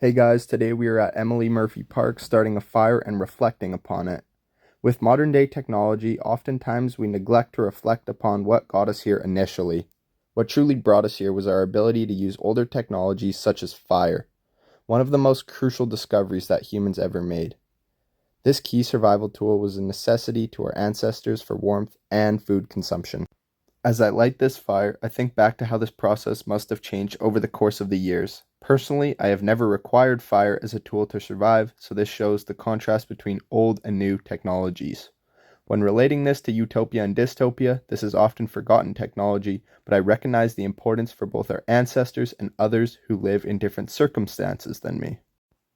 Hey guys, today we are at Emily Murphy Park starting a fire and reflecting upon it. With modern day technology, oftentimes we neglect to reflect upon what got us here initially. What truly brought us here was our ability to use older technologies such as fire, one of the most crucial discoveries that humans ever made. This key survival tool was a necessity to our ancestors for warmth and food consumption. As I light this fire, I think back to how this process must have changed over the course of the years. Personally, I have never required fire as a tool to survive, so this shows the contrast between old and new technologies. When relating this to utopia and dystopia, this is often forgotten technology, but I recognize the importance for both our ancestors and others who live in different circumstances than me.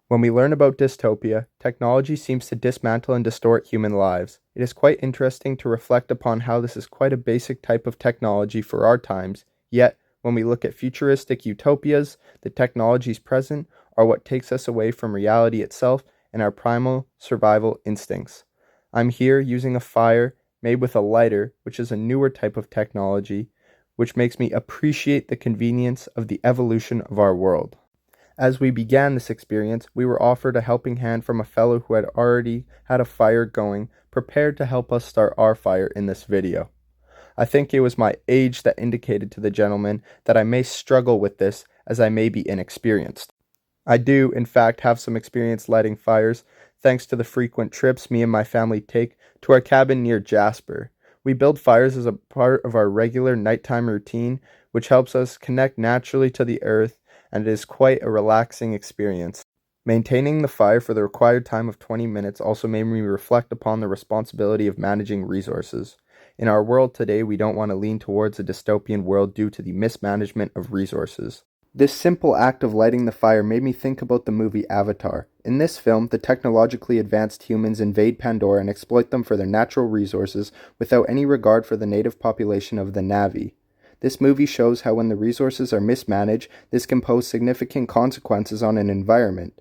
When we learn about dystopia, technology seems to dismantle and distort human lives. It is quite interesting to reflect upon how this is quite a basic type of technology for our times, yet when we look at futuristic utopias, the technologies present are what takes us away from reality itself and our primal survival instincts. I'm here using a fire made with a lighter, which is a newer type of technology, which makes me appreciate the convenience of the evolution of our world. As we began this experience, we were offered a helping hand from a fellow who had already had a fire going, prepared to help us start our fire in this video. I think it was my age that indicated to the gentleman that I may struggle with this as I may be inexperienced. I do, in fact, have some experience lighting fires, thanks to the frequent trips me and my family take to our cabin near Jasper. We build fires as a part of our regular nighttime routine, which helps us connect naturally to the earth, and it is quite a relaxing experience. Maintaining the fire for the required time of 20 minutes also made me reflect upon the responsibility of managing resources. In our world today, we don't want to lean towards a dystopian world due to the mismanagement of resources. This simple act of lighting the fire made me think about the movie Avatar. In this film, the technologically advanced humans invade Pandora and exploit them for their natural resources without any regard for the native population of the Na'vi. This movie shows how when the resources are mismanaged, this can pose significant consequences on an environment.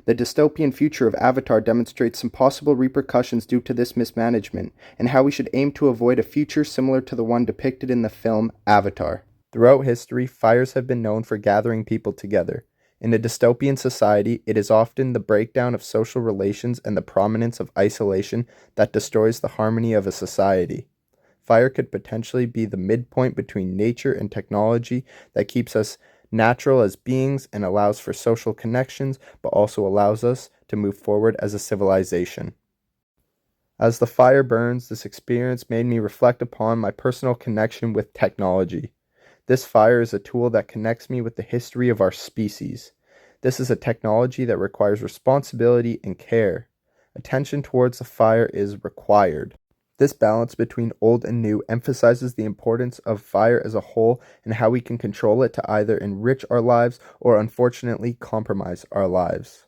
The dystopian future of Avatar demonstrates some possible repercussions due to this mismanagement, and how we should aim to avoid a future similar to the one depicted in the film Avatar. Throughout history, fires have been known for gathering people together. In a dystopian society, it is often the breakdown of social relations and the prominence of isolation that destroys the harmony of a society. Fire could potentially be the midpoint between nature and technology that keeps us natural as beings and allows for social connections, but also allows us to move forward as a civilization. As the fire burns, this experience made me reflect upon my personal connection with technology. This fire is a tool that connects me with the history of our species. This is a technology that requires responsibility and care. Attention towards the fire is required. This balance between old and new emphasizes the importance of fire as a whole and how we can control it to either enrich our lives or unfortunately compromise our lives.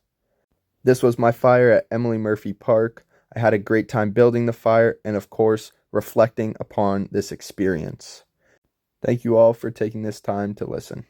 This was my fire at Emily Murphy Park. I had a great time building the fire and, of course, reflecting upon this experience. Thank you all for taking this time to listen.